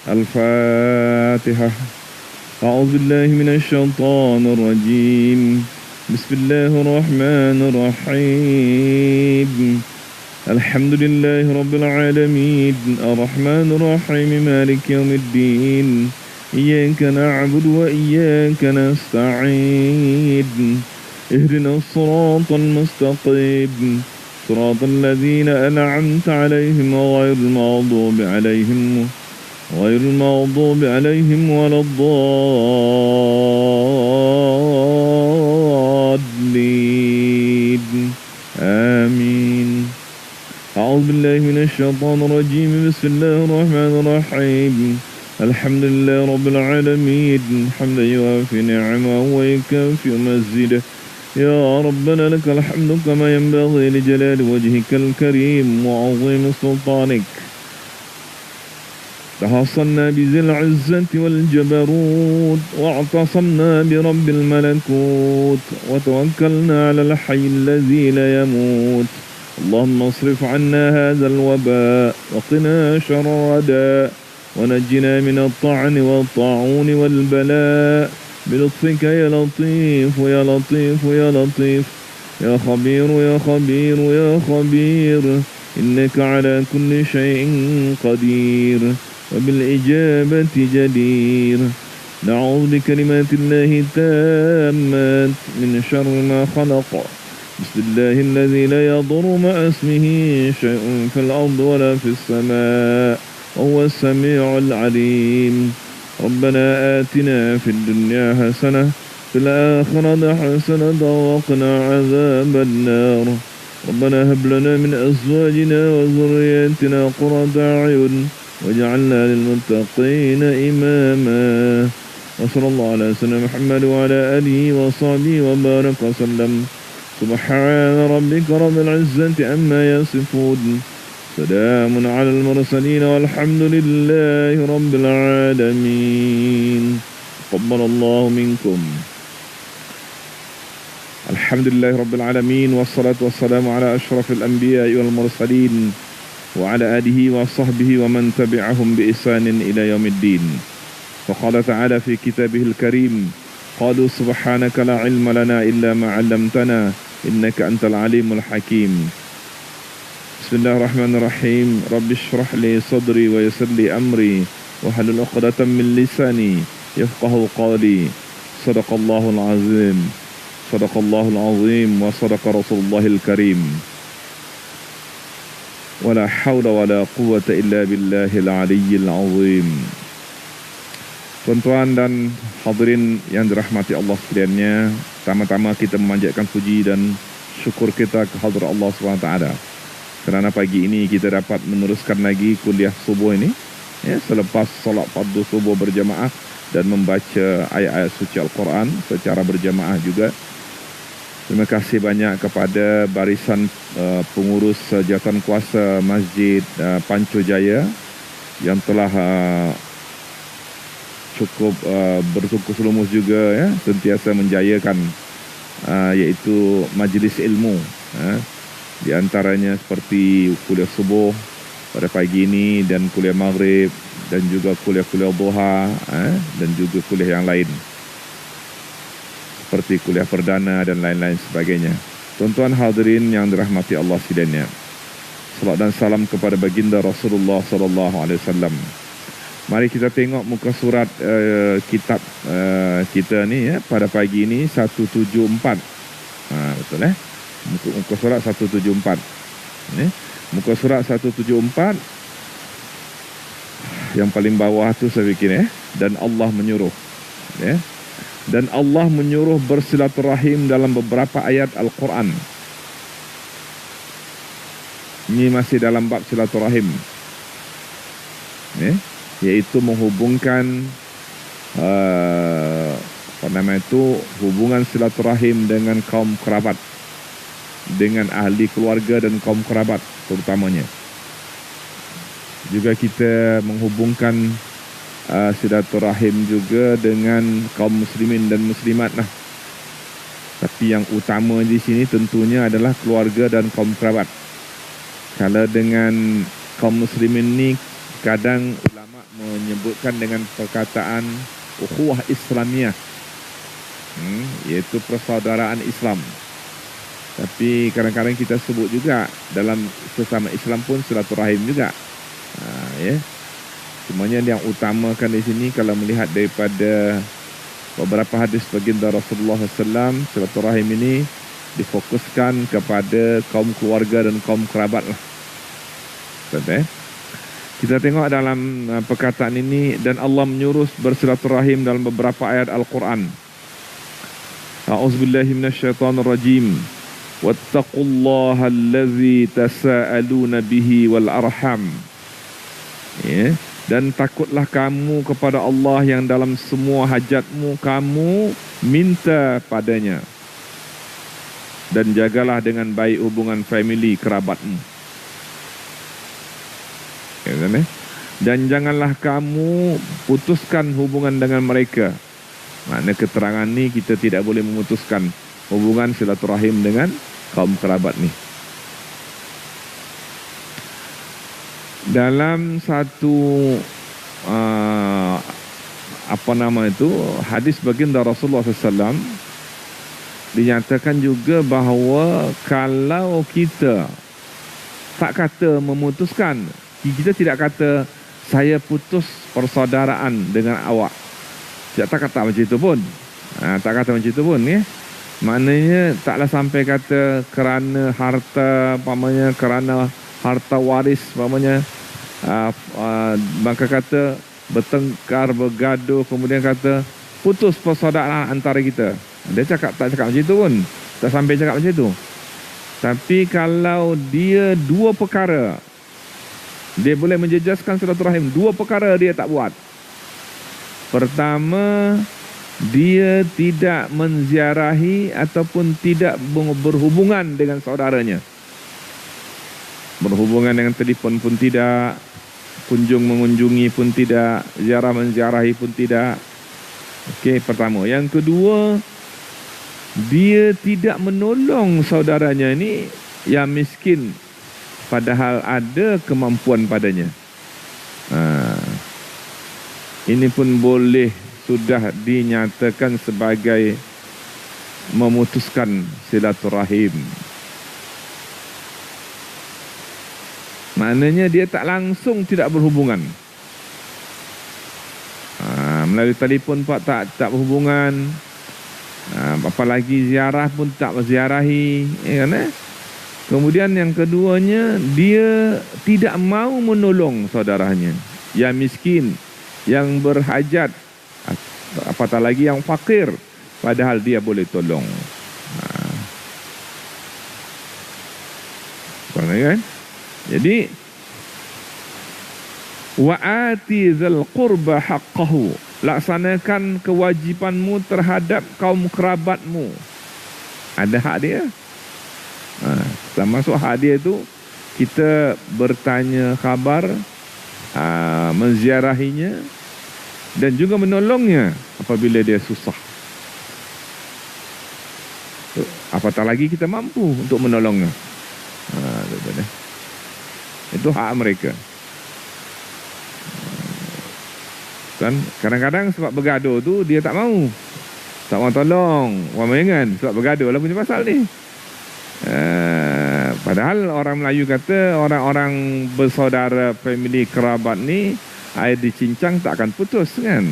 الفاتحة. أعوذ بالله من الشيطان الرجيم. بسم الله الرحمن الرحيم. الحمد لله رب العالمين الرحمن الرحيم مالك يوم الدين إياك نعبد وإياك نستعين اهدنا الصراط المستقيم صراط الذين أنعمت عليهم غير المغضوب عليهم ولا الضالين آمين. أعوذ بالله من الشيطان الرجيم. بسم الله الرحمن الرحيم. الحمد لله رب العالمين حمدا يوافي نعمه ويكافئ مزيده. يا ربنا لك الحمد كما ينبغي لجلال وجهك الكريم وعظيم سلطانك. تحصنا بذي العزة والجبروت واعتصمنا برب الملكوت وتوكلنا على الحي الذي لا يموت. اللهم اصرف عنا هذا الوباء وقنا شر الرداء ونجنا من الطعن والطاعون والبلاء بلطفك يا لطيف يا لطيف يا لطيف يا خبير يا خبير يا خبير إنك على كل شيء قدير وبالإجابة جدير. نعوذ بكلمات الله التامات من شر ما خلق. بسم الله الذي لا يضر مع اسمه شيء في الأرض ولا في السماء وهو السميع العليم. ربنا آتنا في الدنيا حسنة في الآخرة حسنة وقنا عذاب النار. ربنا هب لنا من أزواجنا وذرياتنا قرة أعين واجعلنا للمتقين إماما. وصلى الله على سيدنا محمد وعلى آله وصحبه وبارك وسلم. سبحان ربك رب العزة عما يصفون سلام على المرسلين والحمد لله رب العالمين. تقبل الله منكم. الحمد لله رب العالمين والصلاة والسلام على أشرف الأنبياء والمرسلين وعلى آله وصحبه ومن تبعهم بإحسان إلى يوم الدين. فقال تعالى في كتابه الكريم قالوا سبحانك لا علم لنا إلا ما علمتنا إنك أنت العليم الحكيم. بسم الله الرحمن الرحيم. رب اشرح لي صدري ويسر لي أمري واحلل عقدة من لساني يفقه قولي. صدق الله العظيم صدق الله العظيم وصدق رسول الله الكريم. ولا حول ولا قوة إلا بالله العلي العظيم. Tuan-tuan dan hadirin yang dirahmati Allah sekaliannya, pertama-tama kita memanjatkan puji dan syukur kita ke hadirat Allah SWT kerana pagi ini kita dapat meneruskan lagi kuliah subuh ini ya, selepas solat fardu subuh berjamaah dan membaca ayat-ayat suci Al-Quran secara berjamaah juga. Terima kasih banyak kepada barisan pengurus jawatan kuasa Masjid Panco Jaya yang telah cukup bersungguh lumus juga ya, sentiasa menjayakan yaitu majlis ilmu di antaranya seperti kuliah subuh pada pagi ini dan kuliah maghrib dan juga kuliah-kuliah duha dan juga kuliah yang lain seperti kuliah perdana dan lain-lain sebagainya. Tuan-tuan hadirin yang dirahmati Allah sekalian, salam dan salam kepada baginda Rasulullah sallallahu alaihi wasallam. Mari kita tengok muka surat kitab kita ni ya, pada pagi ini 174. Betul muka surat 174. Muka surat 174 yang paling bawah tu saya fikir dan Allah menyuruh dan Allah menyuruh bersilaturahim dalam beberapa ayat Al-Quran. Ini masih dalam bab silaturahim. Yaitu menghubungkan hubungan silaturahim dengan kaum kerabat, dengan ahli keluarga dan kaum kerabat terutamanya. Juga kita menghubungkan silaturahim juga dengan kaum muslimin dan muslimat lah. Tapi yang utama di sini tentunya adalah keluarga dan kaum kerabat. Kalau dengan kaum muslimin ni kadang ulama menyebutkan dengan perkataan ukhuwah Islamiyah, iaitu persaudaraan Islam. Tapi kadang-kadang kita sebut juga dalam sesama Islam pun silaturahim juga. Ya. Semuanya yang utamakan di sini kalau melihat daripada beberapa hadis baginda Rasulullah SAW, silaturahim ini difokuskan kepada kaum keluarga dan kaum kerabat lah. Kita tengok dalam perkataan ini, dan Allah menyuruh bersilaturahim dalam beberapa ayat Al-Quran. A'udzubillahi minasyaitonirrajim. Wattaqullaha allazi tasaaluna bihi wal arham. Ya, dan takutlah kamu kepada Allah yang dalam semua hajatmu kamu minta padanya. Dan jagalah dengan baik hubungan family kerabatmu. Ya, dan janganlah kamu putuskan hubungan dengan mereka. Makna keterangan ni kita tidak boleh memutuskan hubungan silaturahim dengan kaum kerabat ni. Dalam satu hadis baginda Rasulullah SAW dinyatakan juga bahawa kalau kita tak kata memutuskan, kita tidak kata saya putus persaudaraan dengan awak, tak kata macam itu pun, tak kata macam itu pun, ya. Maknanya taklah sampai kata kerana harta, pamannya kerana harta waris, pamannya maka kata bertengkar, bergaduh, kemudian kata putus persaudaraan antara kita. Dia tak cakap macam itu pun, tak sampai cakap macam itu. Tapi kalau dia dua perkara, dia boleh menjejaskan silaturahim. Dua perkara dia tak buat. Pertama, dia tidak menziarahi ataupun tidak berhubungan dengan saudaranya. Berhubungan dengan telefon pun tidak, kunjung mengunjungi pun tidak, ziarah menziarahi pun tidak. Okey, pertama. Yang kedua, dia tidak menolong saudaranya ini yang miskin, padahal ada kemampuan padanya. Ini pun boleh sudah dinyatakan sebagai memutuskan silaturahim. Maknanya dia tak langsung tidak berhubungan. Melalui telefon pun tak berhubungan. Apalagi ziarah pun tak berziarahi, ya kan? Kemudian yang keduanya, dia tidak mau menolong saudaranya yang miskin, yang berhajat, apatah lagi yang fakir, padahal dia boleh tolong. Kan? Jadi wa'ati dzal qurba haqqahu, laksanakan kewajipanmu terhadap kaum kerabatmu. Ada hak dia. Termasuk hak dia itu kita bertanya khabar, menziarahinya dan juga menolongnya apabila dia susah. Apatah lagi kita mampu untuk menolongnya. Itu hak mereka. Kan kadang-kadang sebab bergaduh tu dia tak mau tolong, wamengan, sebab bergaduh lah punya pasal ni. Padahal orang Melayu kata orang-orang bersaudara, family, kerabat ni air dicincang tak akan putus kan.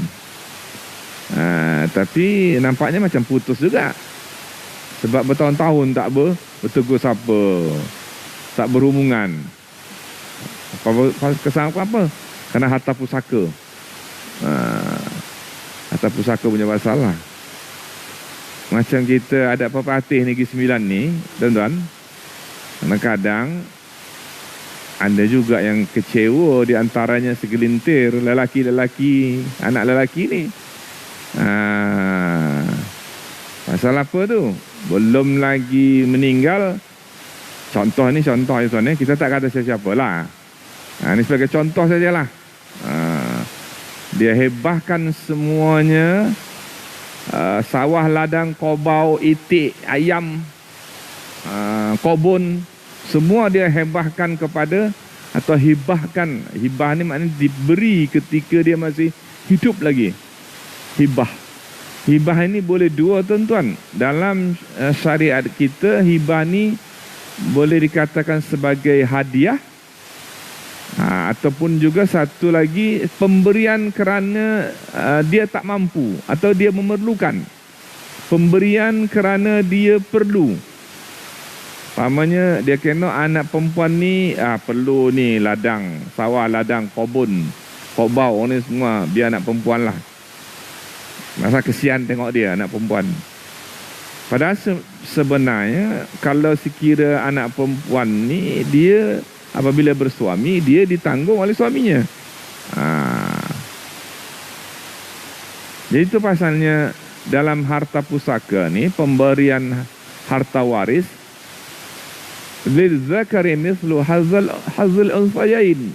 Tapi nampaknya macam putus juga, sebab bertahun-tahun tak bertegur siapa, tak berhubungan. Kesan apa? Kerana harta pusaka. Harta pusaka punya masalah. Macam kita ada pepatih Negeri Sembilan ni, tuan-tuan, kadang-kadang ada juga yang kecewa di antaranya segelintir lelaki-lelaki, anak lelaki ni. Pasal apa tu? Belum lagi meninggal. Contoh ni, tuan-tuan, kita tak kata siapa-siapa lah. Ini sebagai contoh sajalah. Dia hebahkan semuanya, sawah, ladang, kobau, itik, ayam, kobun, semua dia hebahkan kepada atau hibahkan. Hibah ni maknanya diberi ketika dia masih hidup lagi. Hibah. Hibah ini boleh dua tuan-tuan. Dalam syariat kita, hibah ni boleh dikatakan sebagai hadiah, ataupun juga satu lagi pemberian kerana dia tak mampu atau dia memerlukan. Pemberian kerana dia perlu. Pamannya dia kena anak perempuan ni perlu ni ladang, sawah, ladang, kebun, kobau ni semua biar anak perempuan lah. Masa kesian tengok dia anak perempuan. Padahal sebenarnya kalau sekira anak perempuan ni dia apabila bersuami dia ditanggung oleh suaminya. Jadi itu pasalnya dalam harta pusaka ni pemberian harta waris lizzakari mithlu hazal unsayain.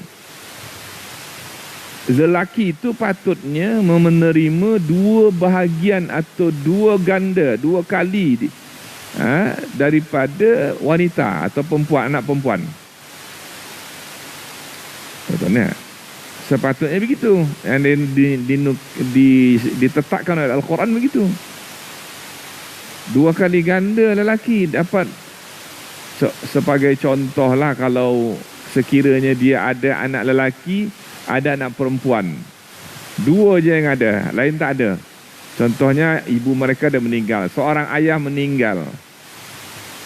Lelaki itu patutnya menerima dua bahagian atau dua ganda, dua kali daripada wanita atau perempuan, anak perempuan. Contohnya sepatutnya begitu. Yang ditetapkan oleh Al-Quran begitu. Dua kali ganda lelaki dapat. Sebagai contoh lah, kalau sekiranya dia ada anak lelaki, ada anak perempuan, dua je yang ada, lain tak ada. Contohnya ibu mereka dah meninggal, seorang ayah meninggal.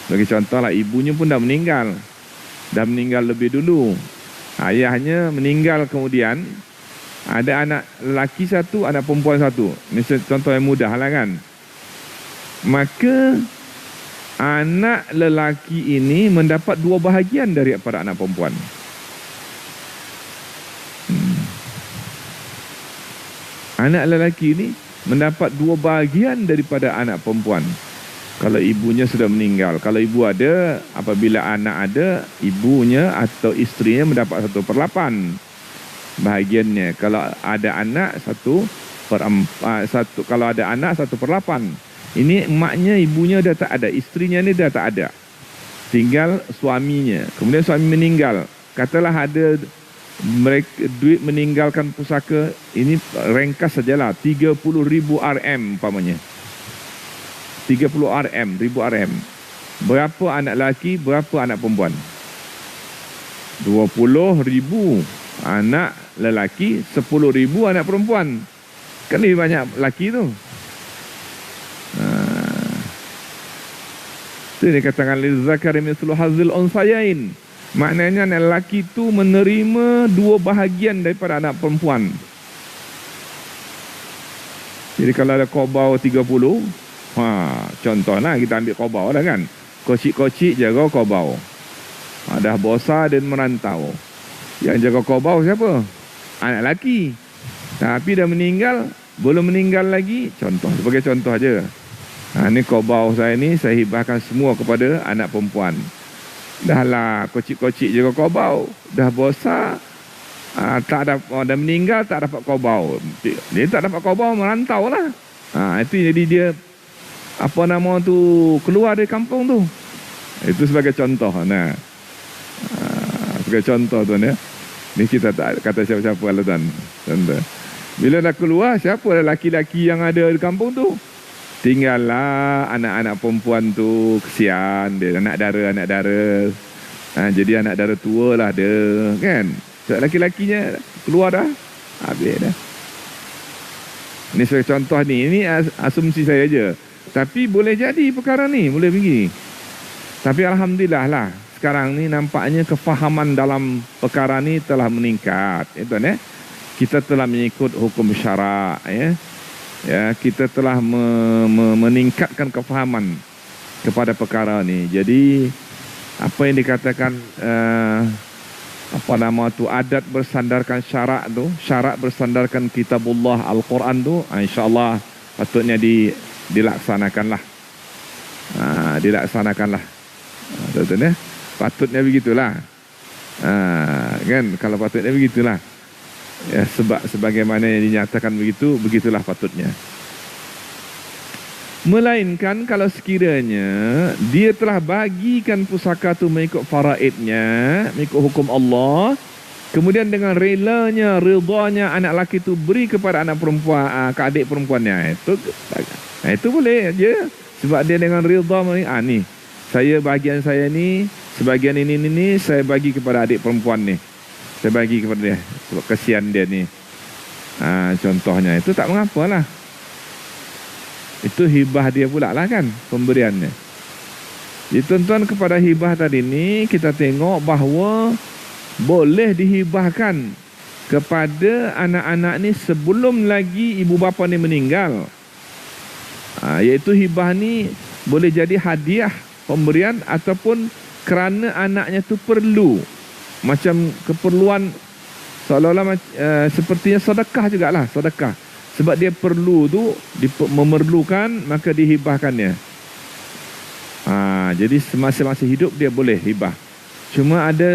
Bagi contoh lah, ibunya pun dah meninggal lebih dulu. Ayahnya meninggal kemudian, ada anak lelaki satu, anak perempuan satu. Misalnya contoh yang mudah lah kan. Maka anak lelaki ini mendapat dua bahagian daripada anak perempuan. Anak lelaki ini mendapat dua bahagian daripada anak perempuan. Kalau ibunya sudah meninggal. Kalau ibu ada, apabila anak ada, ibunya atau isterinya mendapat 1/8 bahagiannya. Kalau ada anak 1/4. Kalau ada anak 1/8. Ini emaknya, ibunya dah tak ada, isterinya ni dah tak ada, tinggal suaminya. Kemudian suami meninggal, katalah ada mereka duit meninggalkan pusaka, ini ringkas sajalah 30,000 RM umpamanya. 30 RM, 1000 RM. Berapa anak lelaki, berapa anak perempuan? 20,000 anak lelaki, 10,000 anak perempuan. Kan lebih banyak lelaki tu. Itu dikatakan lizzakari mithlu hazil unsayain. Maknanya anak lelaki itu menerima dua bahagian daripada anak perempuan. Jadi kalau ada kobau 30, contohlah kita ambil kobau dah kan. Kocik-kocik jaga kobau. Dah bosan dan merantau. Yang jaga kobau siapa? Anak lelaki. Tapi dah meninggal, belum meninggal lagi. Contoh, sebagai contoh aja. Ni kobau saya ni, saya hibahkan semua kepada anak perempuan. Dah lah kocik-kocik jaga kobau, dah bosan, dah meninggal, tak dapat kobau. Dia tak dapat kobau, merantau lah. Itu jadi dia, apa nama tu, keluar dari kampung tu. Itu sebagai contoh. Sebagai contoh tuan ya. Ni kita tak kata siapa-siapa lah tuan. Bila dah keluar, siapa lelaki-lelaki yang ada di kampung tu? Tinggallah anak-anak perempuan tu, kesian dia, anak dara. Jadi anak dara tua lah dia, kan? So, laki-lakinya keluar dah, habis dah. Ini sebagai contoh ni, ini asumsi saya je. Tapi boleh jadi perkara ni, boleh pergi. Tapi Alhamdulillah lah, sekarang ni nampaknya kefahaman dalam perkara ni telah meningkat. Itu kan, kita telah mengikut hukum syarak, ya, kita telah meningkatkan kefahaman kepada perkara ni. Jadi apa yang dikatakan apa nama tu, adat bersandarkan syarak tu, syarak bersandarkan kitabullah Al-Quran tu, insya-Allah patutnya dilaksanakanlah. Dilaksanakanlah. Betul ya? Patutnya begitulah. Kan, kalau patutnya begitulah. Ya, sebagaimana yang dinyatakan begitu, begitulah patutnya. Melainkan kalau sekiranya dia telah bagikan pusaka tu mengikut faraidnya, mengikut hukum Allah, kemudian dengan relanya, ridanya anak lelaki tu beri kepada anak perempuan, ke adik perempuannya, itu boleh je. Sebab dia dengan rida ni, saya bahagian saya ni, sebahagian ini saya bagi kepada adik perempuan ni, saya bagi kepada dia sebab kesian dia ni. Contohnya itu tak mengapalah. Itu hibah dia pula lah kan, pemberiannya. Jadi tuan-tuan, kepada hibah tadi ni kita tengok bahawa boleh dihibahkan kepada anak-anak ni sebelum lagi ibu bapa ni meninggal. Iaitu hibah ni boleh jadi hadiah pemberian ataupun kerana anaknya tu perlu, macam keperluan seolah-olah sepertinya sedekah jugalah, sedekah. Sebab dia perlu tu, memerlukan, maka dihibahkannya. Jadi semasa hidup dia boleh hibah. Cuma ada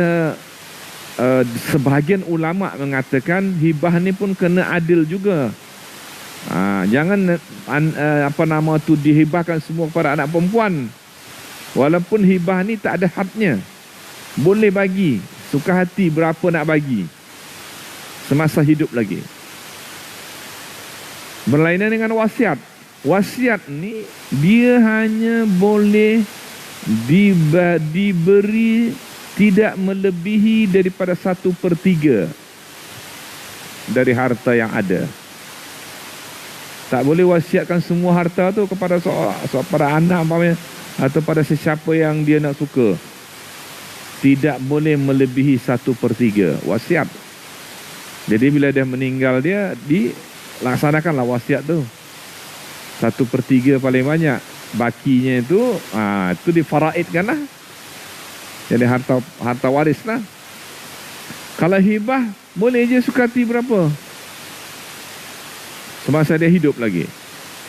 sebahagian ulama mengatakan hibah ni pun kena adil juga. Jangan dihibahkan semua kepada anak perempuan. Walaupun hibah ni tak ada hadnya, boleh bagi suka hati berapa nak bagi semasa hidup lagi. Berlainan dengan wasiat. Wasiat ni dia hanya boleh diberi tidak melebihi daripada 1/3 dari harta yang ada. Tak boleh wasiatkan semua harta tu kepada pada anak atau pada sesiapa yang dia nak suka. Tidak boleh melebihi 1/3 wasiat. Jadi bila dia meninggal, dia laksanakanlah wasiat tu. 1/3 paling banyak. Bakinya itu difaraidkan lah. Jadi harta waris lah. Kalau hibah, boleh je suka hati berapa semasa dia hidup lagi.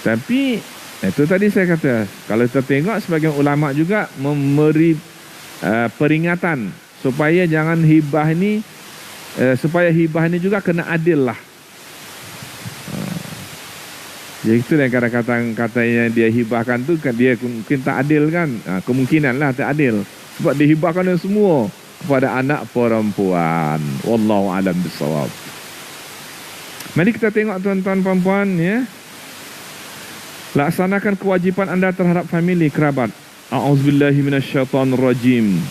Tapi itu tadi saya kata, kalau kita tengok sebagian ulama juga memberi peringatan supaya jangan hibah ni, supaya hibah ni juga kena adil lah. Jadi itu yang kadang-kadang dia hibahkan tu kan, dia mungkin tak adil kan. Kemungkinan lah tak adil. Sebab dihibahkan semua kepada anak perempuan. Wallahu a'lam bissawab. Mari kita tengok tuan-tuan perempuan ya. Laksanakan kewajipan anda terhadap family, kerabat. A'udzubillahi minasyaitonirrajim.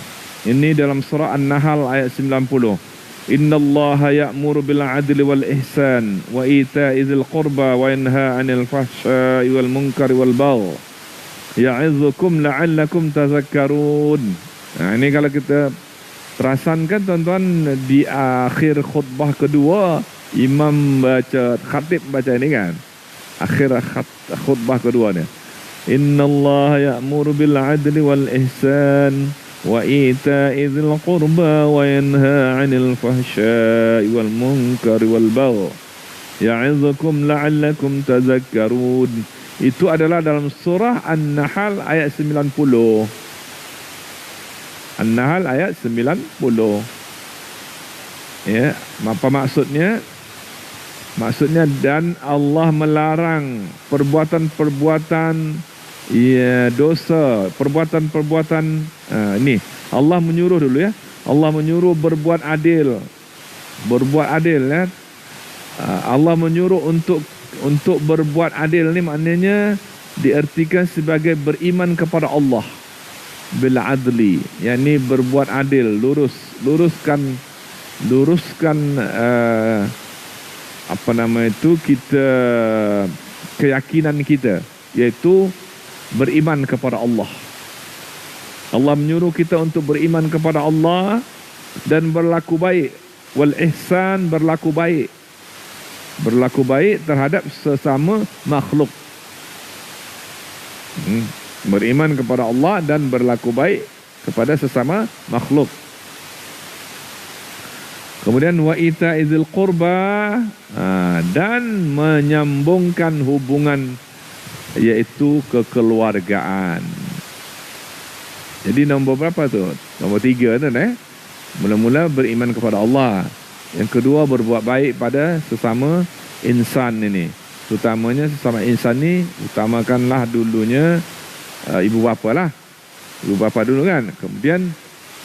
Ini dalam surah An-Nahl ayat 90. Innallaha ya'muru bil 'adli wal ihsan wa ita'i dzil qurba wa yanha 'anil fahsya'i wal munkari wal baghi ya'idzukum la'allakum tadhakkarun. Ini kalau kita perasankan tuan-tuan, di akhir khutbah kedua imam baca, khatib baca ini kan, akhir khutbah kedua ni, innallaha ya'muru bil 'adli wal ihsan wa ita'i dzil qurba wa yanha 'anil fahsya'i wal munkari wal baghi ya'idzukum la'allakum tadhakkarun. Itu adalah dalam surah An-Nahl ayat 90. An-Nahl ayat 90. Ya, apa maksudnya? Maksudnya, dan Allah melarang perbuatan-perbuatan dosa, perbuatan-perbuatan ini. Allah menyuruh dulu ya. Allah menyuruh berbuat adil. Berbuat adil ya. Allah menyuruh untuk berbuat adil ni maknanya diartikan sebagai beriman kepada Allah. Bil adli, yakni berbuat adil, luruskan kita keyakinan kita, iaitu beriman kepada Allah. Allah menyuruh kita untuk beriman kepada Allah dan berlaku baik. Wal ihsan, berlaku baik. Berlaku baik terhadap sesama makhluk. Beriman kepada Allah dan berlaku baik kepada sesama makhluk. Kemudian wa ita'izil qurba, dan menyambungkan hubungan, iaitu kekeluargaan. Jadi nombor berapa tu? Nombor 3 tu Mula-mula beriman kepada Allah. Yang kedua, berbuat baik pada sesama insan ini. terutamanya sesama insan ni, utamakanlah dulunya ibu bapa lah. Ibu bapa dulu kan. Kemudian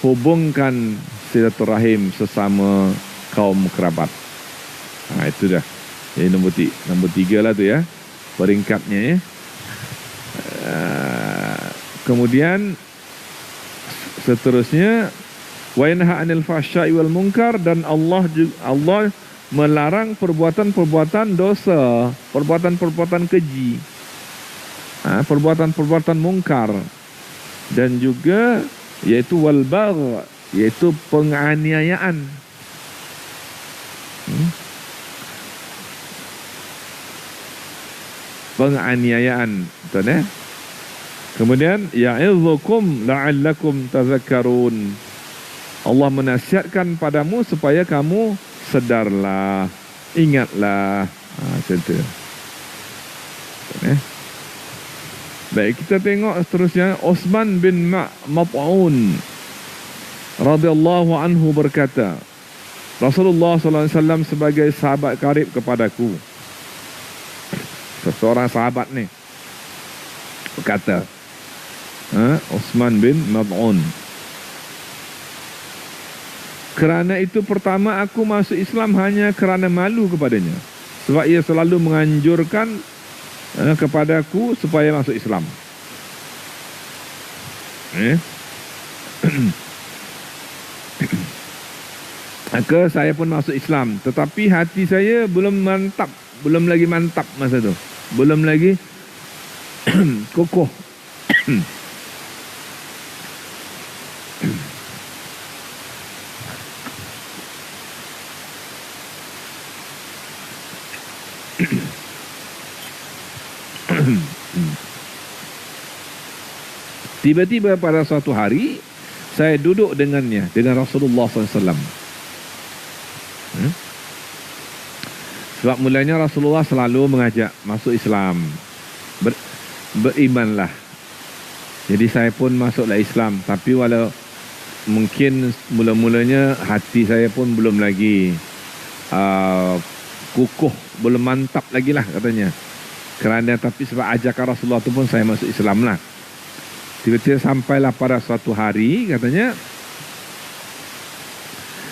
hubungkan silaturahim sesama kaum kerabat. Itu dah. Jadi nombor 3 lah tu ya, peringkatnya ya. Kemudian seterusnya, wa yanha 'anil fahsya'i wal munkar, dan Allah melarang perbuatan-perbuatan dosa, perbuatan-perbuatan keji, perbuatan-perbuatan mungkar, dan juga yaitu wal bagh, yaitu penganiayaan. Penganiayaan, betul ya? Kemudian ya'idzukum la'allakum tazakkarun. Allah menasihatkan padamu supaya kamu sedarlah, ingatlah. Macam tu. Baik, kita tengok seterusnya. Utsman bin Maf'un radhiyallahu anhu berkata, Rasulullah SAW sebagai sahabat karib kepadaku. Seseorang sahabat ni berkata, Utsman bin Maf'un, kerana itu pertama aku masuk Islam hanya kerana malu kepadanya, sebab ia selalu menganjurkan kepadaku supaya masuk Islam. Maka saya pun masuk Islam, tetapi hati saya belum lagi mantap masa tu, belum lagi kokoh. Tiba-tiba pada suatu hari saya duduk dengannya, dengan Rasulullah SAW. Sebab mulanya Rasulullah selalu mengajak masuk Islam, berimanlah. Jadi saya pun masuklah Islam, tapi walau mungkin mula-mulanya hati saya pun belum lagi kukuh, belum mantap lagi lah katanya. Tapi sebab ajakan Rasulullah itu pun saya masuk Islam lah. Tiba-tiba sampailah pada suatu hari, katanya,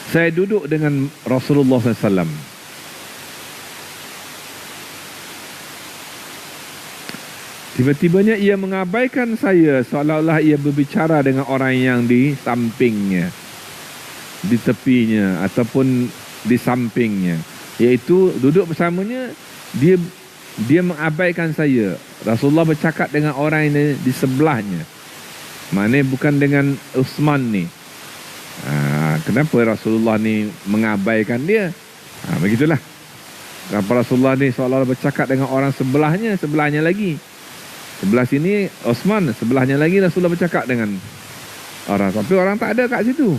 saya duduk dengan Rasulullah SAW. Tiba-tibanya ia mengabaikan saya, seolah-olah ia berbicara dengan orang yang di sampingnya, di tepinya, ataupun di sampingnya. Iaitu duduk bersamanya, dia mengabaikan saya. Rasulullah bercakap dengan orang ini di sebelahnya. Maknanya bukan dengan Utsman ni. Kenapa Rasulullah ni mengabaikan dia? Begitulah. Kenapa Rasulullah ni seolah-olah bercakap dengan orang sebelahnya lagi. Sebelah sini Utsman, sebelahnya lagi Rasulullah bercakap dengan orang. Tapi orang tak ada kat situ.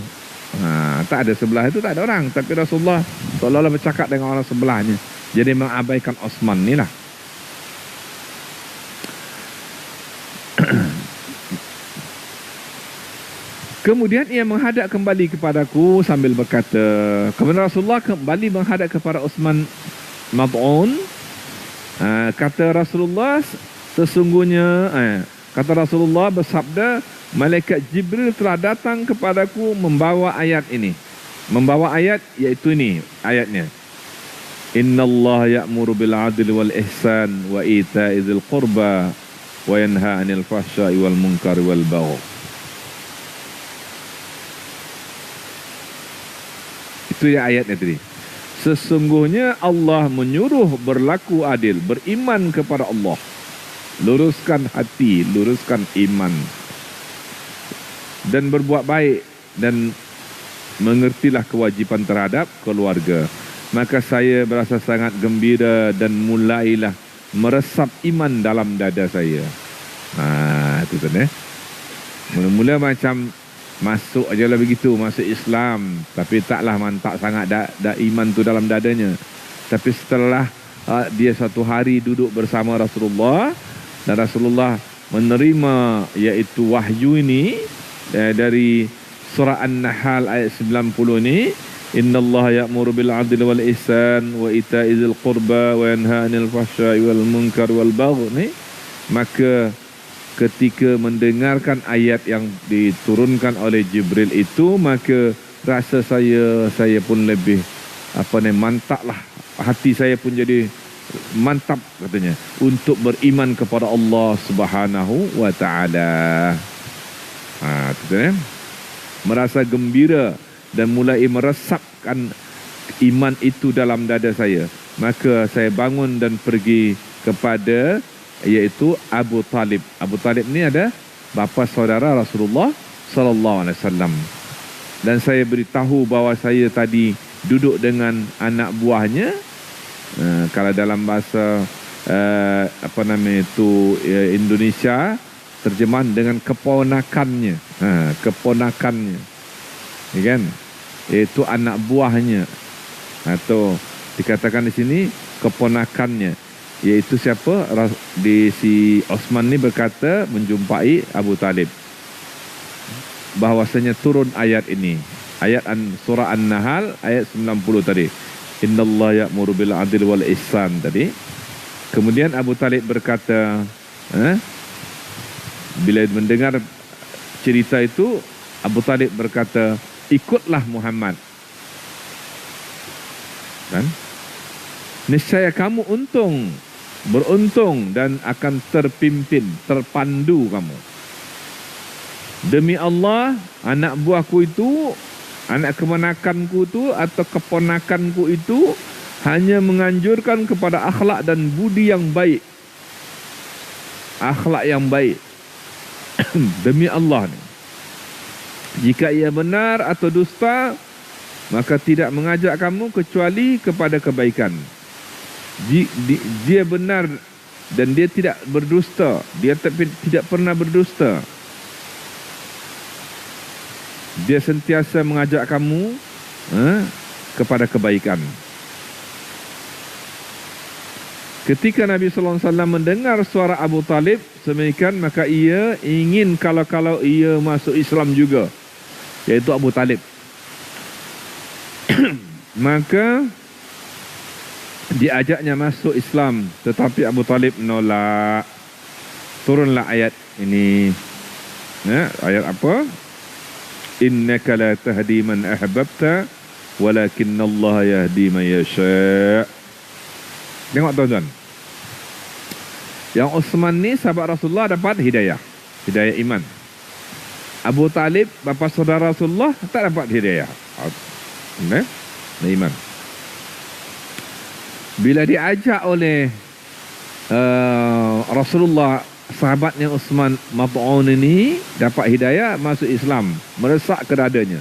Tak ada, sebelah itu tak ada orang. Tapi Rasulullah seolah-olah bercakap dengan orang sebelahnya. Jadi mengabaikan Utsman ni lah. Kemudian ia menghadap kembali kepadaku sambil berkata, kemudian Rasulullah kembali menghadap kepada Utsman Maf'un. Kata Rasulullah, sesungguhnya, kata Rasulullah bersabda, malaikat Jibril telah datang kepadaku membawa ayat ini. Membawa ayat, iaitu ini ayatnya. Innallaha ya'muru bil 'adli wal ihsan wa ita'i dzil qurba wa yanha 'anil fahsya'i wal munkari wal baghi. Itu ya ayatnya tadi. Sesungguhnya Allah menyuruh berlaku adil, beriman kepada Allah, luruskan hati, luruskan iman, dan berbuat baik, dan mengertilah kewajipan terhadap keluarga. Maka saya berasa sangat gembira dan mulailah meresap iman dalam dada saya. Itu kan mula-mula macam masuk aja lah begitu, masuk Islam, tapi taklah mantap sangat iman tu dalam dadanya. Tapi setelah dia satu hari duduk bersama Rasulullah, dan Rasulullah menerima iaitu wahyu ini dari surah An-Nahl ayat 90 ni, Innallaha ya'muru bil 'adli wal ihsan wa ita'i dzil qurba wa yanha 'anil fahsya'i wal munkar wal baghi. Ni maka ketika mendengarkan ayat yang diturunkan oleh Jibril itu, maka rasa saya pun lebih mantap lah, hati saya pun jadi mantap katanya untuk beriman kepada Allah Subhanahu wa taala. Katanya merasa gembira dan mulai meresapkan iman itu dalam dada saya. Maka saya bangun dan pergi kepada iaitu Abu Talib. Abu Talib ni ada bapa saudara Rasulullah sallallahu alaihi wasallam. Dan saya beritahu bahawa saya tadi duduk dengan anak buahnya. Kalau dalam bahasa Indonesia terjemahan dengan keponakannya, keponakannya, ya kan? Itu anak buahnya, atau dikatakan di sini keponakannya, yaitu siapa? Si Osman ni berkata menjumpai Abu Talib, bahwasanya turun ayat ini, ayat surah An-Nahl ayat 90 tadi. Innallaha ya'muru bil 'adli wal ihsan tadi. Kemudian Abu Talib berkata, bila mendengar cerita itu, Abu Talib berkata, ikutlah Muhammad. Kan? Niscaya kamu beruntung dan akan terpimpin, terpandu kamu. Demi Allah, anak buahku itu, anak keponakanku itu atau keponakanku itu hanya menganjurkan kepada akhlak dan budi yang baik. Akhlak yang baik. Demi Allah ni. Jika ia benar atau dusta, maka tidak mengajak kamu kecuali kepada kebaikan. Dia benar dan dia tidak berdusta. Dia tidak pernah berdusta. Dia sentiasa mengajak kamu kepada kebaikan. Ketika Nabi sallallahu alaihi wasallam mendengar suara Abu Talib semikian, maka ia ingin kalau ia masuk Islam juga, yaitu Abu Talib. Maka diajaknya masuk Islam, tetapi Abu Talib menolak. Turunlah ayat ini. Ayat apa? Innaka la tahdi man ahbabta walakinnallaha yahdi man yasha'. Tengok tuan-tuan, yang Uthman ni sahabat Rasulullah dapat hidayah iman. Abu Talib bapa saudara Rasulullah tak dapat hidayah iman. Bila diajak oleh Rasulullah, sahabatnya Uthman Mab'un ini dapat hidayah, masuk Islam, meresak ke dadanya.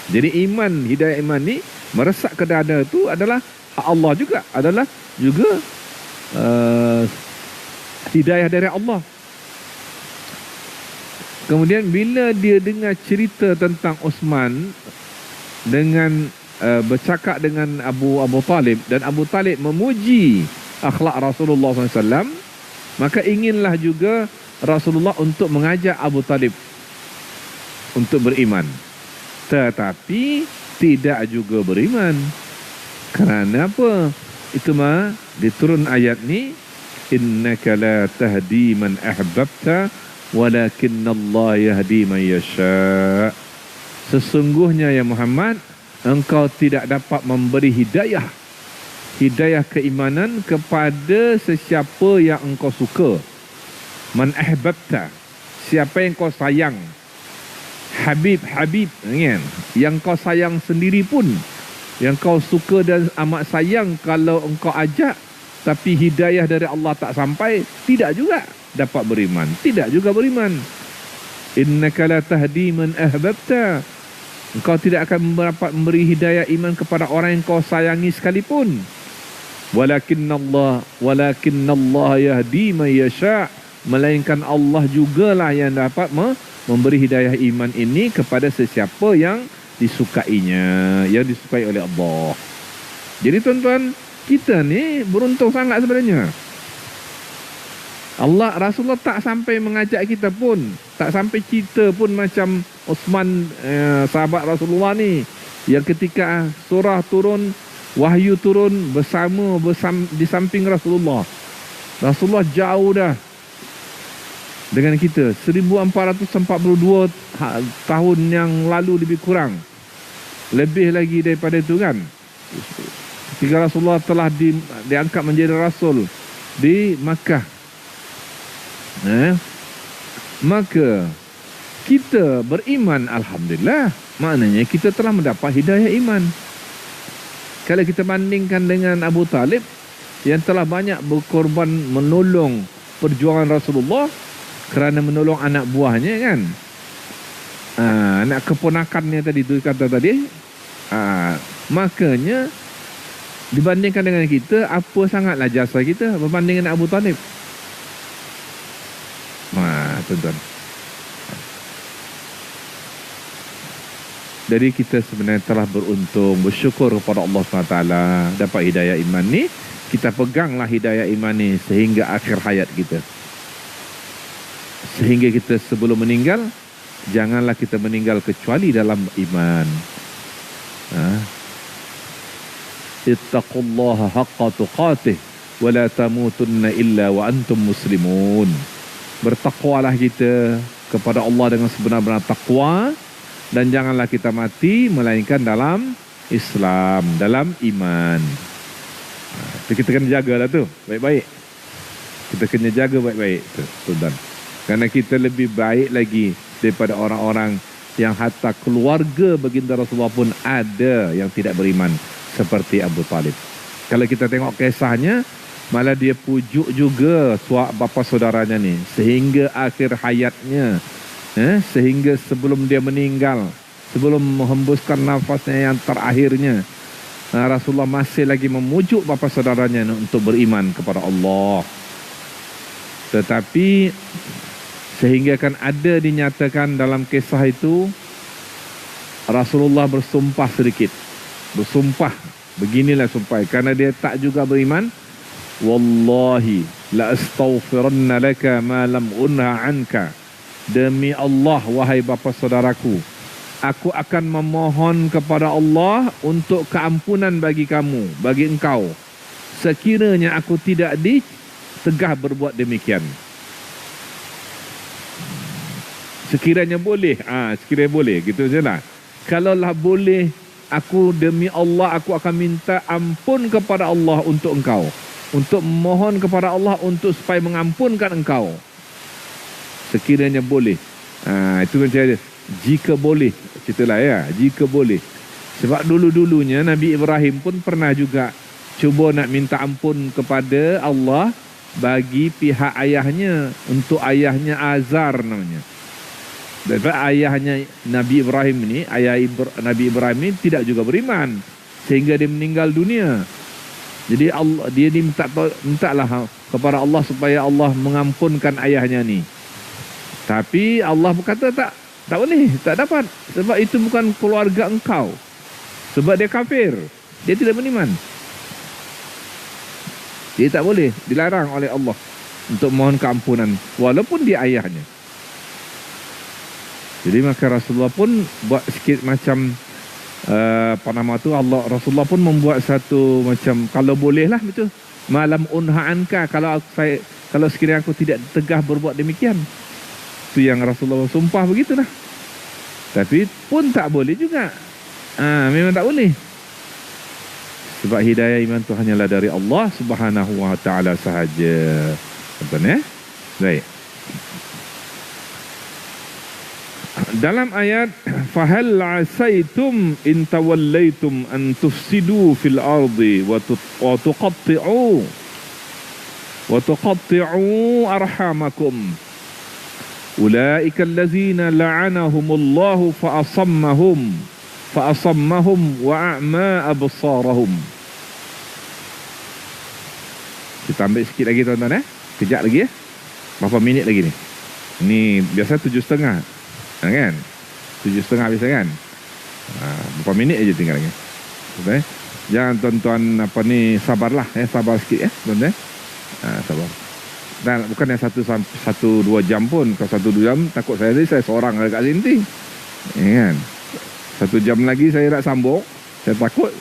Jadi hidayah iman ni meresak ke dada itu adalah hak Allah juga, adalah juga hidayah dari Allah. Kemudian bila dia dengar cerita tentang Uthman dengan bercakap dengan Abu Talib, dan Abu Talib memuji akhlak Rasulullah SAW, maka inginlah juga Rasulullah untuk mengajak Abu Talib untuk beriman. Tetapi tidak juga beriman. Kerana apa? Itu diturun ayat ni, innaka la tahdi man ahbabta walakinnallaha yahdi man yasha'. Sesungguhnya ya Muhammad, engkau tidak dapat memberi hidayah keimanan kepada sesiapa yang engkau suka. Man ahbabta, siapa yang kau sayang. Habib, yang kau sayang sendiri pun, yang kau suka dan amat sayang, kalau engkau ajak tapi hidayah dari Allah tak sampai, tidak juga dapat beriman, tidak juga beriman. Innaka la tahdi man ahbabta, engkau tidak akan dapat memberi hidayah iman kepada orang yang kau sayangi sekalipun. Walakinnallaha yahdi man yasha', melainkan Allah jugalah yang dapat memberi hidayah iman ini kepada sesiapa yang disukainya, yang disukai oleh Allah. Jadi tuan-tuan, kita ni beruntung sangat sebenarnya. Rasulullah tak sampai mengajak kita pun, tak sampai cerita pun macam Uthman sahabat Rasulullah ni Yang ketika surah turun, wahyu turun di samping Rasulullah. Rasulullah jauh dah dengan kita. 1442 tahun yang lalu lebih kurang. Lebih lagi daripada itu kan. Ketika Rasulullah telah diangkat menjadi Rasul di Makkah. Maka kita beriman, alhamdulillah, maknanya kita telah mendapat hidayah iman. Kalau kita bandingkan dengan Abu Talib yang telah banyak berkorban menolong perjuangan Rasulullah kerana menolong anak buahnya kan, anak keponakannya tadi tu kata tadi, makanya dibandingkan dengan kita, apa sangatlah jasa kita berbanding dengan Abu Talib. Tuan-tuan, jadi kita sebenarnya telah beruntung, bersyukur kepada Allah SWT dapat hidayah iman ni. Kita peganglah hidayah iman ni sehingga akhir hayat kita, sehingga kita sebelum meninggal, janganlah kita meninggal kecuali dalam iman. Ittaqullaha haqqa tuqatih wa la tamutunna illa wa antum muslimun. Bertakwalah kita kepada Allah dengan sebenar-benar takwa, dan janganlah kita mati melainkan dalam Islam, dalam iman. Kita kena jagalah tu baik-baik. Kita kena jaga baik-baik tu, tuan. Kerana kita lebih baik lagi daripada orang-orang yang hatta keluarga baginda Rasulullah pun ada yang tidak beriman, seperti Abu Talib. Kalau kita tengok kisahnya, malah dia pujuk juga bapa saudaranya ni sehingga akhir hayatnya, sehingga sebelum dia meninggal, sebelum menghembuskan nafasnya yang terakhirnya, Rasulullah masih lagi memujuk bapa saudaranya untuk beriman kepada Allah. Tetapi sehingga kan ada dinyatakan dalam kisah itu, Rasulullah bersumpah sedikit. Bersumpah, beginilah sumpah, karena dia tak juga beriman. Wallahi la astaghfiranna laka ma lam unha anka. Demi Allah, wahai bapa saudaraku, aku akan memohon kepada Allah untuk keampunan bagi kamu, bagi engkau, sekiranya aku tidak ditegah berbuat demikian. Sekiranya boleh, sekiranya boleh, gitu je lah. Kalaulah boleh, aku demi Allah, aku akan minta ampun kepada Allah untuk engkau, untuk mohon kepada Allah untuk supaya mengampunkan engkau, sekiranya boleh. Itu kan saya, jika boleh, ceritalah ya, jika boleh. Sebab dulu-dulunya Nabi Ibrahim pun pernah juga cuba nak minta ampun kepada Allah bagi pihak ayahnya, untuk ayahnya Azar namanya. Dan ayahnya Nabi Ibrahim ini, Nabi Ibrahim ini tidak juga beriman sehingga dia meninggal dunia. Jadi dia mintalah kepada Allah supaya Allah mengampunkan ayahnya ni. Tapi Allah berkata tak boleh, tak dapat, sebab itu bukan keluarga engkau, sebab dia kafir, dia tidak beriman. Dia tak boleh, dilarang oleh Allah untuk mohon keampunan walaupun dia ayahnya. Jadi maka Rasulullah pun buat sikit macam Rasulullah pun membuat satu macam, kalau bolehlah betul, malam unha anka, kalau sekiranya aku tidak tegah berbuat demikian. Itu yang Rasulullah sumpah begitulah. Tapi pun tak boleh juga. Memang tak boleh. Sebab hidayah iman itu hanyalah dari Allah Subhanahu wa ta'ala sahaja. Betul ya? Baik. Dalam ayat fahal asaitum in tawallaitum an tufsidu fil ardi wa tuqatti'u arhamakum ulaika allazina la'anahumullahu fa asammahum wa a'ma absarahum. Kita ambil sikit lagi tuan-tuan kejap lagi berapa minit lagi ni? Ini biasa 7.30 kan? 7.30 biasa kan? Berapa minit aja tinggal lagi. Okay? Jangan tuan-tuan sabarlah sabar sikit tuan-tuan. Sabar. Dan bukan yang 1-2 jam pun. Kalau 1-2 jam takut saya seorang kat sini kan. 1 jam lagi saya nak sambung. Saya takut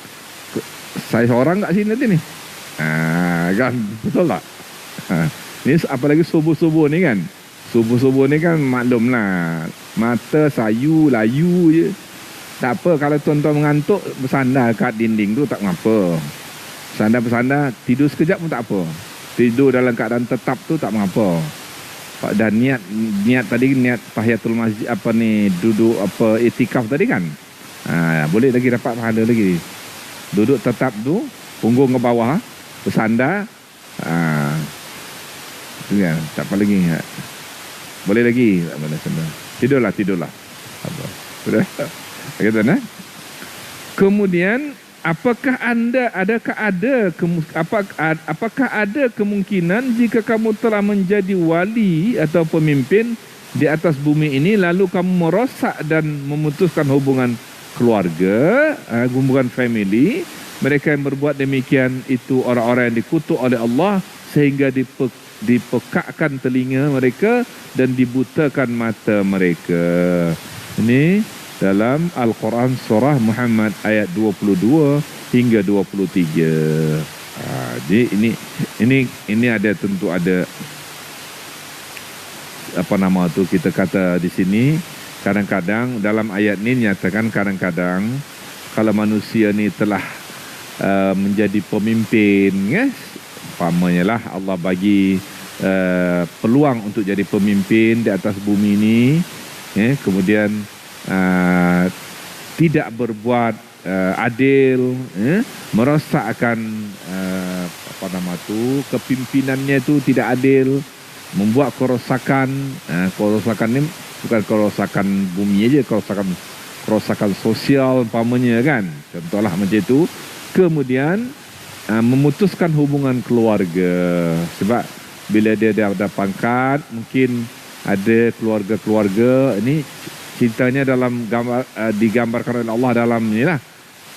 saya seorang kat sini nanti ni. Kan betul tak? Ni apalagi subuh-subuh ni kan. Subuh-subuh ni kan maklumlah, mata sayu layu je. Tak apa kalau tuan-tuan mengantuk, bersandar kat dinding tu tak mengapa. Bersandar tidur sekejap pun tak apa. Tidur dalam keadaan tetap tu tak mengapa. Dan niat tadi, niat tahiyatul masjid apa ni, duduk apa itikaf tadi kan. Boleh lagi dapat pahala lagi. Duduk tetap tu, punggung ke bawah, bersandar. Tu kan, tak apa lagi. Boleh lagi, tak boleh sandar. Tidurlah. Apa? Sudah. Kata kemudian apakah ada kemungkinan jika kamu telah menjadi wali atau pemimpin di atas bumi ini lalu kamu merosak dan memutuskan hubungan keluarga, hubungan family? Mereka yang berbuat demikian itu orang-orang yang dikutuk oleh Allah sehingga dipekakkan telinga mereka dan dibutakan mata mereka. Ini dalam Al-Quran surah Muhammad ayat 22 hingga 23. Jadi ini ada, tentu ada apa nama tu kita kata di sini, kadang-kadang dalam ayat ini nyatakan kadang-kadang kalau manusia ni telah menjadi pemimpin, yes, umpamanya lah Allah bagi peluang untuk jadi pemimpin di atas bumi ini, kemudian tidak berbuat adil, merosakkan apa nama tu, kepimpinannya itu tidak adil, membuat kerosakan. Kerosakan ini bukan kerosakan bumi aja, kerosakan sosial umpamanya kan, contohlah macam itu. Kemudian memutuskan hubungan keluarga, sebab bila dia ada pangkat, mungkin ada keluarga-keluarga ini ceritanya dalam gambar, digambarkan oleh Allah dalam inilah,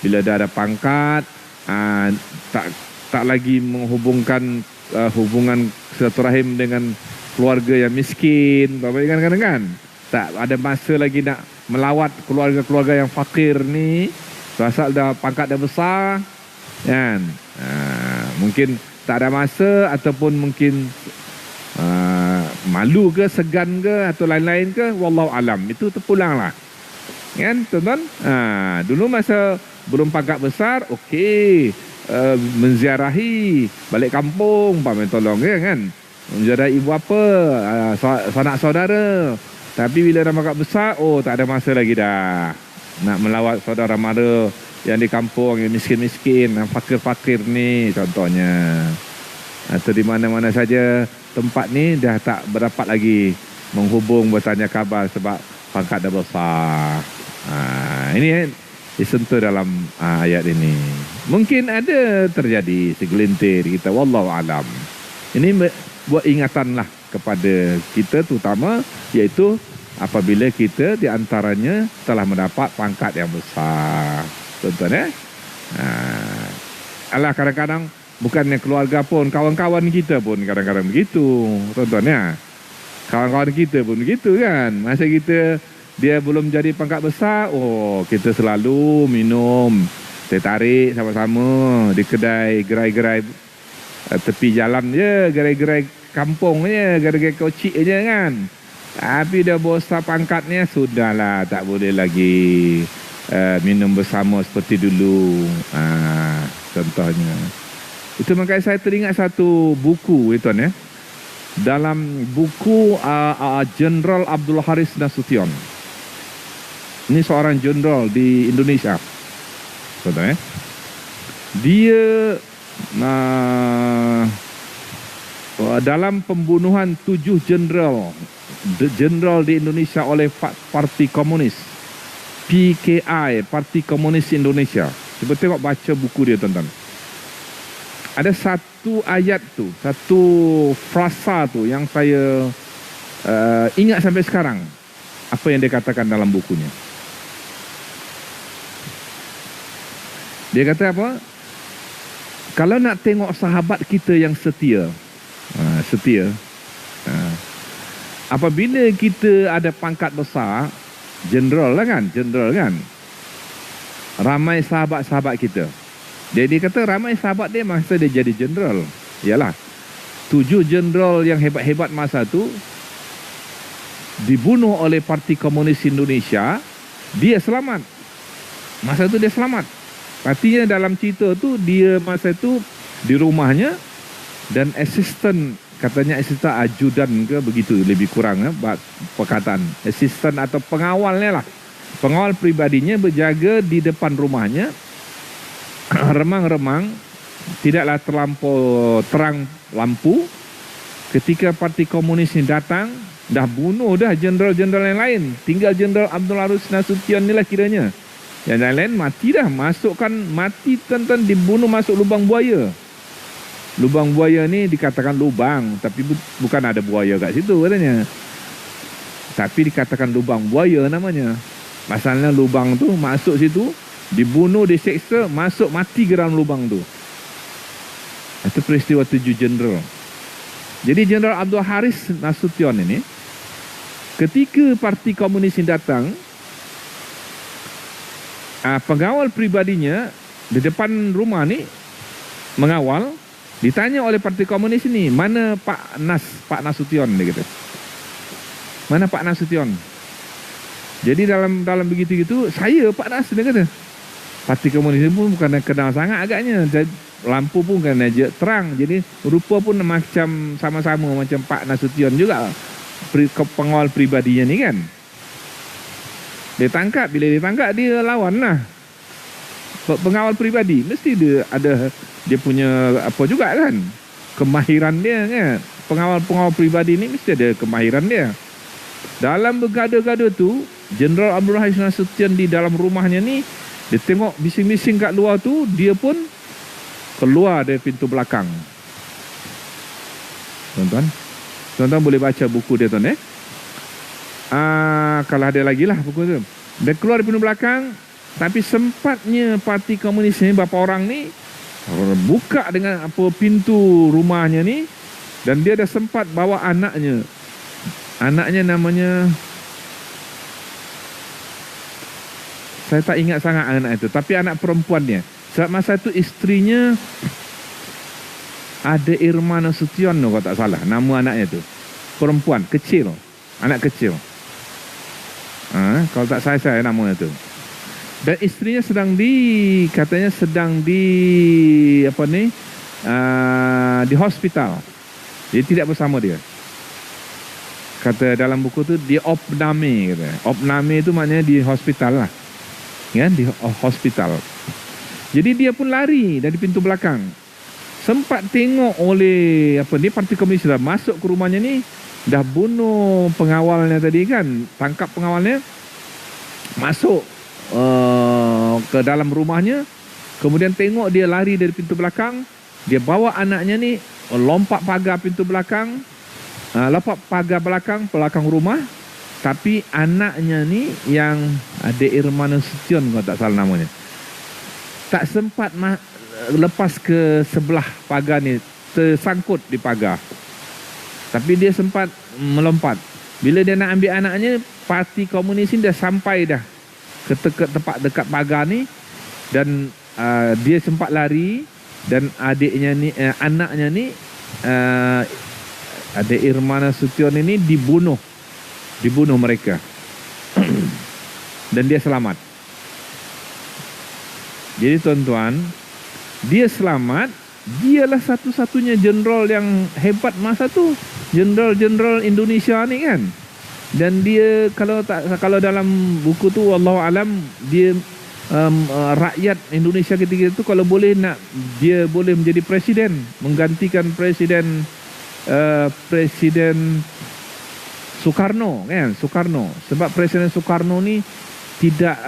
bila dia ada pangkat, tak lagi menghubungkan hubungan silaturahim dengan keluarga yang miskin, kadang-kadang kan tak ada masa lagi nak melawat keluarga-keluarga yang fakir ni, pasal dah pangkat dah besar kan. Mungkin tak ada masa, ataupun mungkin malu ke, segan ke, atau lain-lain ke, wallahu alam, itu terpulang lah kan tuan-tuan. Dulu masa belum pangkat besar, okey, menziarahi balik kampung, paman tolong kan, menziarahi ibu bapa, sanak saudara. Tapi bila dah pangkat besar, tak ada masa lagi dah nak melawat saudara mara yang di kampung, yang miskin-miskin, yang fakir-fakir ni contohnya, atau di mana-mana saja tempat ni dah tak berdapat lagi menghubung, bertanya khabar sebab pangkat dah besar. Ini disentuh dalam ayat ini. Mungkin ada terjadi segelintir kita, wallahu alam. Ini buat ingatanlah kepada kita terutama, iaitu apabila kita di antaranya telah mendapat pangkat yang besar. Tuan-tuan alah, kadang-kadang bukannya keluarga pun, kawan-kawan kita pun kadang-kadang begitu, tuan-tuan ya. Kawan-kawan kita pun begitu kan. Masa dia belum jadi pangkat besar, kita selalu minum teh tarik sama-sama di kedai gerai-gerai tepi jalan je, gerai-gerai kampung je, gerai-gerai kocik je kan. Tapi dah besar pangkatnya, sudahlah, tak boleh lagi minum bersama seperti dulu. Contohnya itu, makanya saya teringat satu buku tuan ya. Dalam buku Jenderal Abdul Haris Nasution. Ini seorang jenderal di Indonesia. Tuan ya. Dia dalam pembunuhan 7 jenderal di Indonesia oleh Parti Komunis, PKI, Parti Komunis Indonesia. Cuba tengok, baca buku dia tuan-tuan. Ada satu ayat tu, satu frasa tu yang saya ingat sampai sekarang. Apa yang dia katakan dalam bukunya. Dia kata apa? Kalau nak tengok sahabat kita yang setia, apabila kita ada pangkat besar, jenderal lah kan, jenderal kan, ramai sahabat-sahabat kita. Dia kata ramai sahabat dia masa dia jadi jeneral. Yalah, 7 jeneral yang hebat-hebat masa tu dibunuh oleh Parti Komunis Indonesia. Dia selamat. Masa tu dia selamat. Artinya dalam cerita tu, dia masa tu di rumahnya, dan asisten, katanya asisten ajudan ke begitu, lebih kurang perkataan. Asisten atau pengawalnya lah. Pengawal pribadinya berjaga di depan rumahnya, remang-remang, tidaklah terlampau terang lampu. Ketika Parti Komunis ini datang, dah bunuh dah jeneral-jeneral yang lain. Tinggal Jeneral Abdul Harus Nasution ni lah kiranya. Yang lain-lain mati dah. Masukkan, mati tuan-tuan, dibunuh masuk lubang buaya. Lubang buaya ni dikatakan lubang, tapi bukan ada buaya kat situ katanya. Tapi dikatakan lubang buaya namanya. Masalahnya lubang tu, masuk situ, dibunuh, diseksa, masuk mati ke dalam lubang tu. Itu peristiwa 7 jeneral. Jadi Jeneral Abdul Haris Nasution ini, ketika Parti Komunis ini datang, pengawal pribadinya di depan rumah ni mengawal, ditanya oleh Parti Komunis ini, mana Pak Nasution, dia kata. Mana Pak Nasution? Jadi dalam begitu-gitu, saya Pak Nas, dia kata. Parti Komunis pun bukan kenal sangat agaknya. Lampu pun kan aja terang. Jadi rupa pun macam sama-sama macam Pak Nasution juga. Pengawal pribadinya ni kan. Dia tangkap, bila dia tangkap dia lawan lah. Pengawal pribadi mesti dia ada, dia punya apa juga kan, kemahiran dia kan. Pengawal pribadi ni mesti ada kemahiran dia. Dalam bergaduh-gaduh tu, Jeneral Abdul Haris Nasution di dalam rumahnya ni, dia tengok bising-bising kat luar tu, dia pun keluar dari pintu belakang. Tuan-tuan boleh baca buku dia tuan kalau ada lagi lah buku tu. Dia keluar dari pintu belakang, tapi sempatnya Parti Komunis ni, berapa orang ni buka dengan apa pintu rumahnya ni, dan dia dah sempat bawa anaknya. Anaknya namanya, saya tak ingat sangat anak itu, tapi anak perempuannya. Saat masa itu isterinya ada Irma Nasution kalau tak salah, nama anaknya tu. Perempuan, kecil, anak kecil. Kalau tak saya namanya tu. Dan isterinya katanya sedang di hospital. Dia tidak bersama dia. Kata dalam buku tu, dia opname kata. Opname itu maknanya di hospital lah. Kan, di hospital. Jadi dia pun lari dari pintu belakang. Sempat tengok oleh Parti Komunis dah masuk ke rumahnya ni, dah bunuh pengawalnya tadi kan, tangkap pengawalnya, masuk ke dalam rumahnya, kemudian tengok dia lari dari pintu belakang, dia bawa anaknya ni lompat pagar pintu belakang, lompat pagar belakang rumah, tapi anaknya ni yang ada Irma Nasution kalau tak salah namanya, tak sempat lepas ke sebelah pagar ni, tersangkut di pagar. Tapi dia sempat melompat. Bila dia nak ambil anaknya, Parti Komunis ni dah sampai dah ke tempat dekat pagar ni, dan dia sempat lari, dan adiknya ni, anaknya ni, adik Irma Nasution ini dibunuh mereka. Dan dia selamat. Jadi tuan-tuan, dia selamat. Dialah satu-satunya jeneral yang hebat masa tu, jeneral Indonesia ni kan. Dan dia kalau dalam buku tu, wallahu alam, dia rakyat Indonesia ketika itu kalau boleh dia boleh menjadi presiden, menggantikan presiden Soekarno kan, sebab Presiden Soekarno ni tidak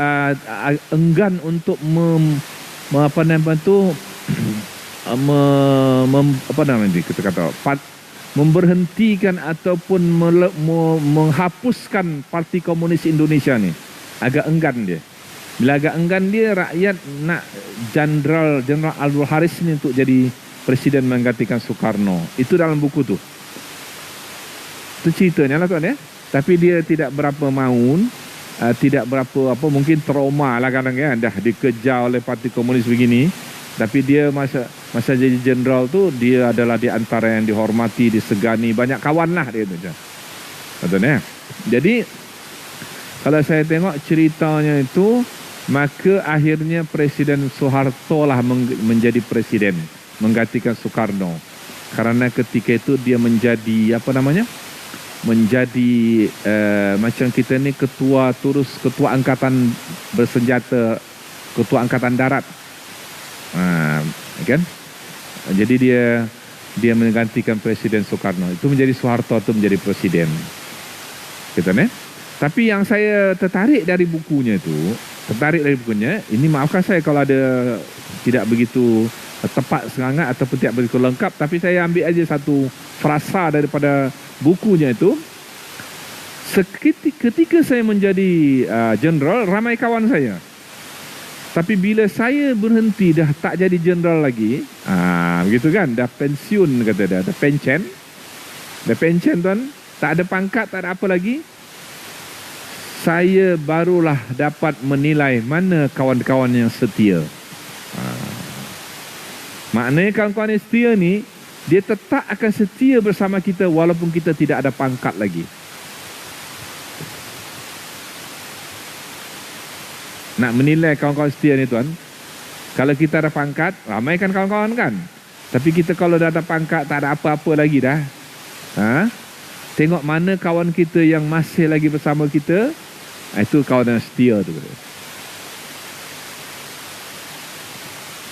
enggan untuk memberhentikan ataupun menghapuskan Parti Komunis Indonesia ni. Agak enggan dia. Bila agak enggan dia, rakyat nak Jeneral Abdul Haris ni untuk jadi presiden menggantikan Soekarno. Itu dalam buku tu. Itu ceritanya lah tuan ya. Tapi dia tidak berapa maun. tidak berapa apa, mungkin trauma lah kadang kan, dah dikejar oleh parti komunis begini, tapi dia masa jadi jenderal tu dia adalah di antara yang dihormati, disegani, banyak kawan lah dia tu. Betul ya? Jadi kalau saya tengok ceritanya itu, maka akhirnya Presiden Soeharto lah menjadi presiden, menggantikan Soekarno. Karena ketika itu dia menjadi apa namanya? Menjadi macam kita ni ketua angkatan bersenjata, ketua angkatan darat. Kan? Jadi dia menggantikan Presiden Soekarno. Itu menjadi Soeharto itu menjadi presiden. Gitu nih. Tapi yang saya tertarik dari bukunya, ini maafkan saya kalau ada tidak begitu tepat sangat ataupun tidak begitu lengkap, tapi saya ambil aja satu frasa daripada bukunya itu. Ketika saya menjadi jenderal, ramai kawan saya. Tapi bila saya berhenti, dah tak jadi jenderal lagi, begitu kan, dah pensiun kata dia, dah pension tuan, tak ada pangkat, tak ada apa lagi, saya barulah dapat menilai mana kawan-kawan yang setia. Maknanya kawan-kawan yang setia ni, dia tetap akan setia bersama kita walaupun kita tidak ada pangkat lagi. Nak menilai kawan-kawan setia ni tuan, kalau kita ada pangkat, ramai kan kawan-kawan kan. Tapi kita kalau dah ada pangkat, tak ada apa-apa lagi dah, tengok mana kawan kita yang masih lagi bersama kita, itu kawan yang setia tu.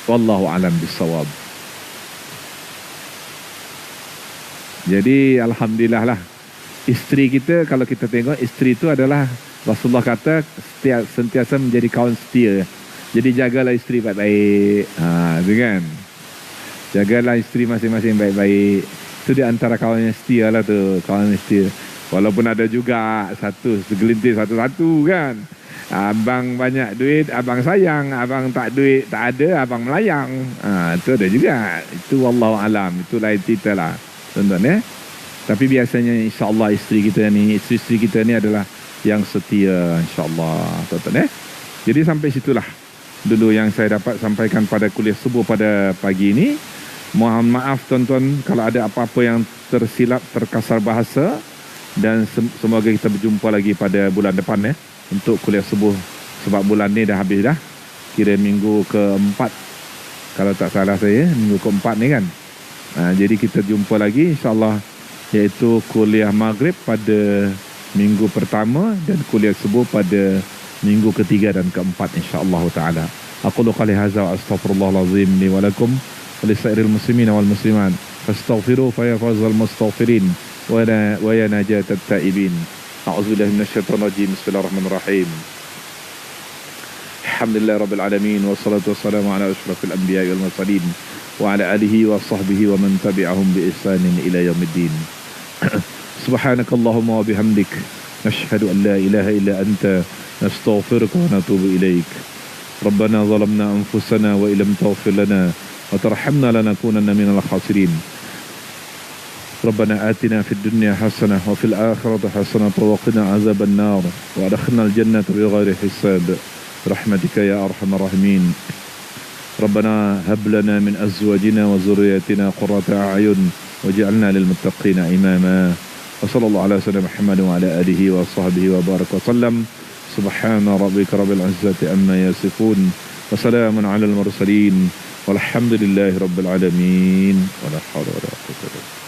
Wallahu alam bisawab. Jadi alhamdulillah lah, isteri kita, kalau kita tengok isteri itu adalah Rasulullah kata sentiasa menjadi kawan setia. Jadi jagalah isteri baik-baik. Itu kan. Jagalah isteri masing-masing baik-baik. Itu di antara kawan yang setia lah tu, kawan yang setia. Walaupun ada juga segelintir satu-satu kan. Abang banyak duit, abang sayang. Abang tak duit, tak ada, abang melayang. Itu ada juga. Itu wallahu alam. Itu lain cerita lah. Tonton ya. Tapi biasanya insyaAllah isteri kita ni adalah yang setia, insyaAllah. Tonton ya. Jadi sampai situlah dulu yang saya dapat sampaikan pada kuliah subuh pada pagi ini. Mohon maaf tuan-tuan kalau ada apa-apa yang tersilap, terkasar bahasa. Dan semoga kita berjumpa lagi pada bulan depan ya, untuk kuliah subuh. Sebab bulan ni dah habis dah, kira minggu keempat kalau tak salah saya, minggu keempat ni kan. Jadi kita jumpa lagi insyaAllah, iaitu kuliah maghrib pada minggu pertama dan kuliah subuh pada minggu ketiga dan keempat insyaAllah ta'ala. Aqulu qali hadza wa astaghfirullahalazim li wa lakum wa lisairil muslimin wal muslimat fastaghfiru fa ya fawzal mustaghfirin wa ya najatat taibin. A'udzubillahi minasyaitonir rajim. Bismillahirrahmanirrahim. Alhamdulillah rabbil alamin wassalatu wassalamu ala asyrafil anbiya'i wal mursalin wa ala alihi wa sahbihi wa man tabi'ahum bi ihsanin ila yaumiddin. Subhanakallahumma wa bihamdik nashhadu an la ilaha illa anta nastaghfiruka wa natubu ilaik. Rabbana zalamna anfusana wa illam taghfir lana wa tarhamna lanakunanna minal khasirin. Rabbana atina fid dunya hasanah wa fil akhirati hasanah wa qina azaban nar wa adkhilna al jannata bighairi hisab rahmatika ya arhamar rahimin. Rabbana hab lana min azwajina wa dhurriyyatina qurrata a'yun waj'alna lil muttaqina imama. وصلى الله على سيدنا محمد وعلى آله وصحبه وبارك وسلم. سبحان ربك رب العزة عما يصفون وسلام على المرسلين والحمد لله رب العالمين ولا حول ولا قوة إلا بالله.